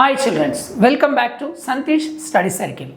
Hi children, welcome back to Santhish Study Circle.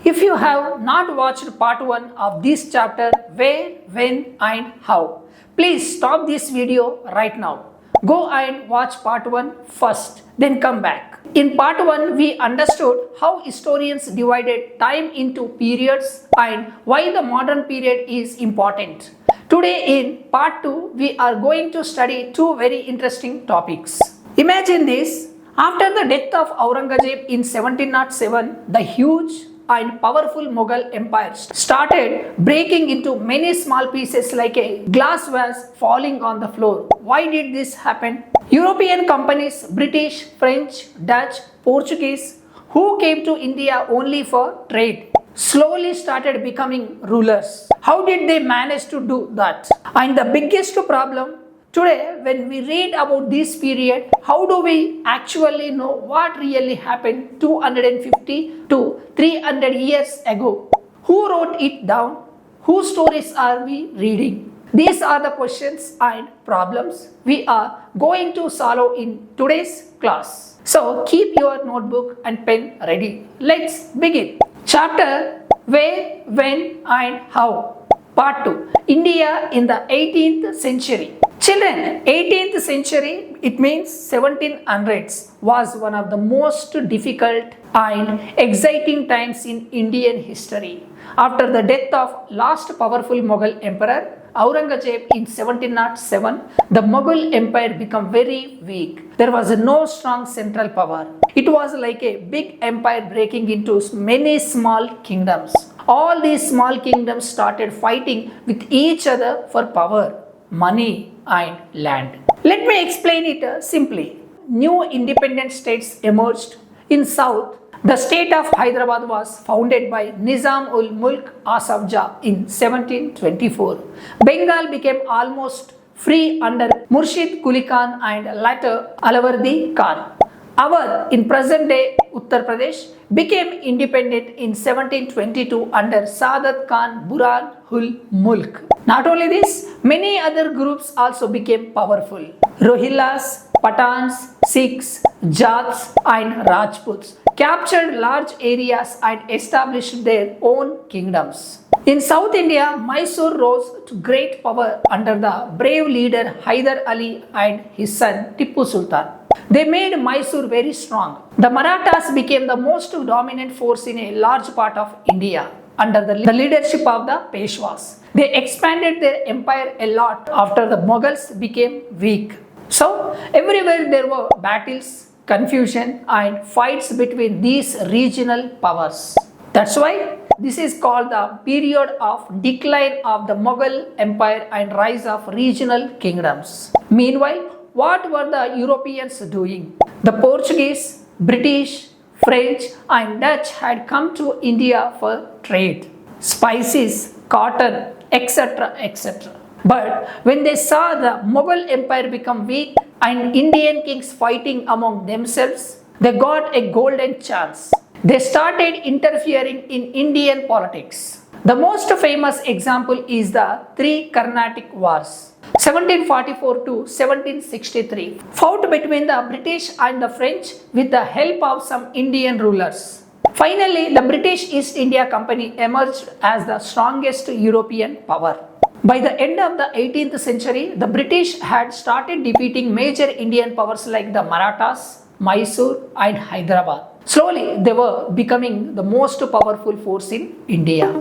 If you have not watched part 1 of this chapter, where, when and how, please stop this video right now. Go and watch part 1 first, then come back. In part 1, we understood how historians divided time into periods and why the modern period is important. Today in part 2, we are going to study two very interesting topics. Imagine this, after the death of Aurangzeb in 1707, the huge and powerful Mughal empire started breaking into many small pieces like a glass vase falling on the floor. Why did this happen? European companies, British, French, Dutch, Portuguese, who came to India only for trade, slowly started becoming rulers. How did they manage to do that? And the biggest problem today, when we read about this period, how do we actually know what really happened 250 to 300 years ago? Who wrote it down? Whose stories are we reading? These are the questions and problems we are going to solve in today's class. So keep your notebook and pen ready. Let's begin. Chapter Where, When and How. Part 2. India in the 18th century. Children, 18th century, it means 1700s, was one of the most difficult and exciting times in Indian history. After the death of last powerful Mughal emperor, Aurangzeb in 1707, the Mughal empire became very weak. There was no strong central power. It was like a big empire breaking into many small kingdoms. All these small kingdoms started fighting with each other for power, money and land. Let me explain it simply. New independent states emerged. In south, the state of Hyderabad was founded by Nizam-ul-Mulk Asaf Jah in 1724. Bengal became almost free under Murshid Quli Khan and later Alawardi Khan. Awadh in present-day Uttar Pradesh became independent in 1722 under Sadat Khan Burhan-ul-Mulk. Not only this, many other groups also became powerful. Rohillas, Pathans, Sikhs, Jats and Rajputs captured large areas and established their own kingdoms. In South India, Mysore rose to great power under the brave leader hyderali and his son Tipu Sultan. They made Mysore very strong. The Marathas became the most dominant force in a large part of India under the leadership of the Peshwas. They expanded their empire a lot after the Mughals became weak. So, everywhere there were battles, confusion and fights between these regional powers. That's why this is called the period of decline of the Mughal empire and rise of regional kingdoms. Meanwhile, what were the Europeans doing? The Portuguese, British, French and Dutch had come to India for trade, spices, cotton, etc. etc. But when they saw the Mughal empire become weak and Indian kings fighting among themselves, they got a golden chance. They started interfering in Indian politics. The most famous example is the three Carnatic Wars, 1744 to 1763, fought between the British and the French with the help of some Indian rulers. Finally, the British East India Company emerged as the strongest European power. By the end of the 18th century, the British had started defeating major Indian powers like the Marathas, Mysore and Hyderabad. Slowly, they were becoming the most powerful force in India.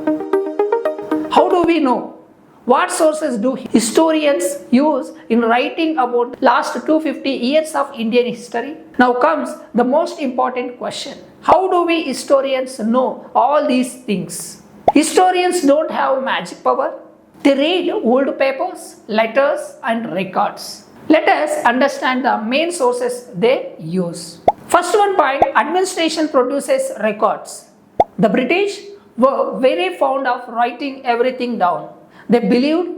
How do we know? What sources do historians use in writing about last 250 years of Indian history? Now comes the most important question. How do we historians know all these things? Historians don't have magic power. They read old papers, letters and records. Let us understand the main sources they use. First one point, administration produces records. The British were very fond of writing everything down. They believed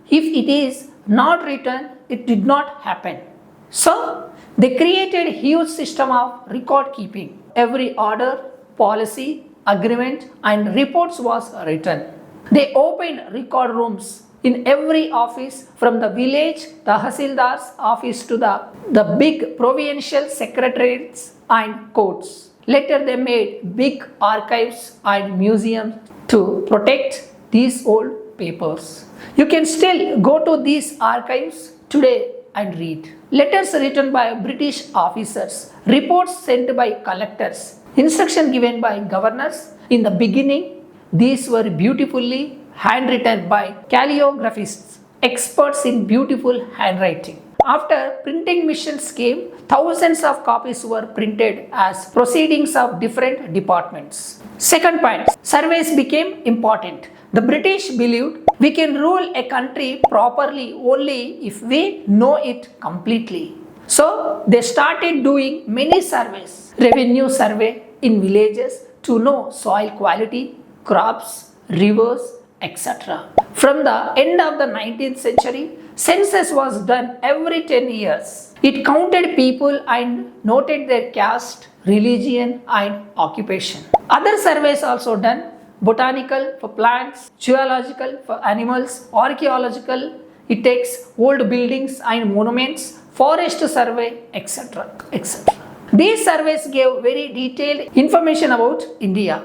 if it is not written, it did not happen. So, they created a huge system of record keeping. Every order, policy, agreement and reports was written. They opened record rooms in every office, from the village, the Tahsildar's office to the big provincial secretariats and courts. Later they made big archives and museums to protect these old papers. You can still go to these archives today and read. Letters written by British officers, reports sent by collectors, instruction given by governors. In the beginning, these were beautifully handwritten by calligraphists, experts in beautiful handwriting. After printing machines came, thousands of copies were printed as proceedings of different departments. Second point, surveys became important. The British believed we can rule a country properly only if we know it completely. So they started doing many surveys. Revenue survey in villages to know soil quality, crops, rivers, etc. From the end of the 19th century, census was done every 10 years. It counted people and noted their caste, religion and occupation. Other surveys also done: botanical for plants, geological for animals, archaeological, it takes old buildings and monuments, forest survey, etc. etc. These surveys gave very detailed information about India.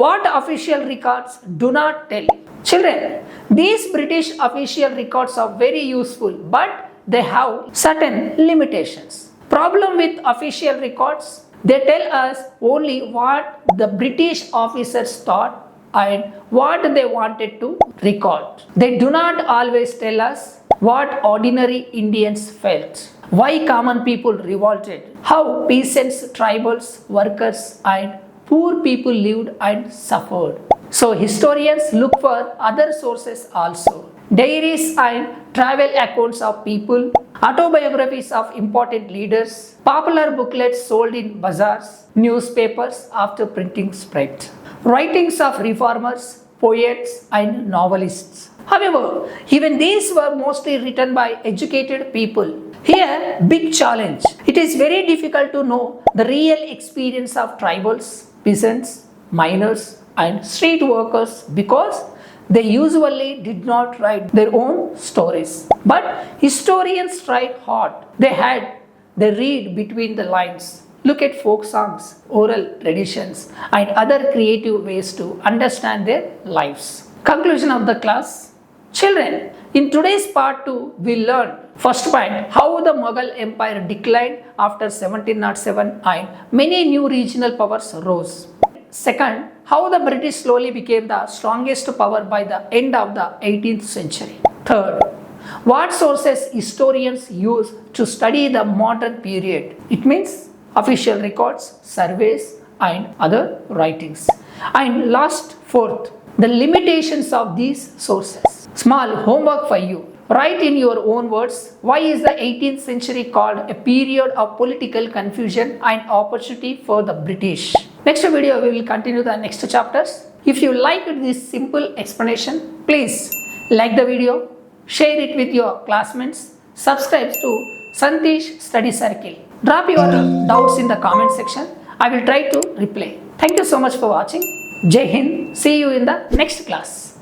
What official records do not tell? Children, these British official records are very useful, but they have certain limitations. Problem with official records: they tell us only what the British officers thought and what they wanted to record. They do not always tell us what ordinary Indians felt, why common people revolted, how peasants, tribals, workers and poor people lived and suffered. So historians look for other sources also. Diaries and travel accounts of people, autobiographies of important leaders, popular booklets sold in bazaars, newspapers after printing spread, writings of reformers, poets and novelists. However, even these were mostly written by educated people. Here, big challenge. It is very difficult to know the real experience of tribals, peasants, miners and street workers because they usually did not write their own stories. But historians tried hard. They read between the lines, look at folk songs, oral traditions and other creative ways to understand their lives. Conclusion of the class. Children, in today's part 2, we learned first point, how the Mughal Empire declined after 1707 and many new regional powers rose. Second, how the British slowly became the strongest power by the end of the 18th century. Third, what sources historians use to study the modern period? It means official records, surveys and other writings. And last, fourth, the limitations of these sources. Small homework for you. Write in your own words, why is the 18th century called a period of political confusion and opportunity for the British? Next video we will continue the next chapters. If you liked this simple explanation, please like the video, share it with your classmates, subscribe to Santhish Study Circle. Drop your doubts in the comment section. I will try to reply. Thank you so much for watching. Jai Hind. See you in the next class.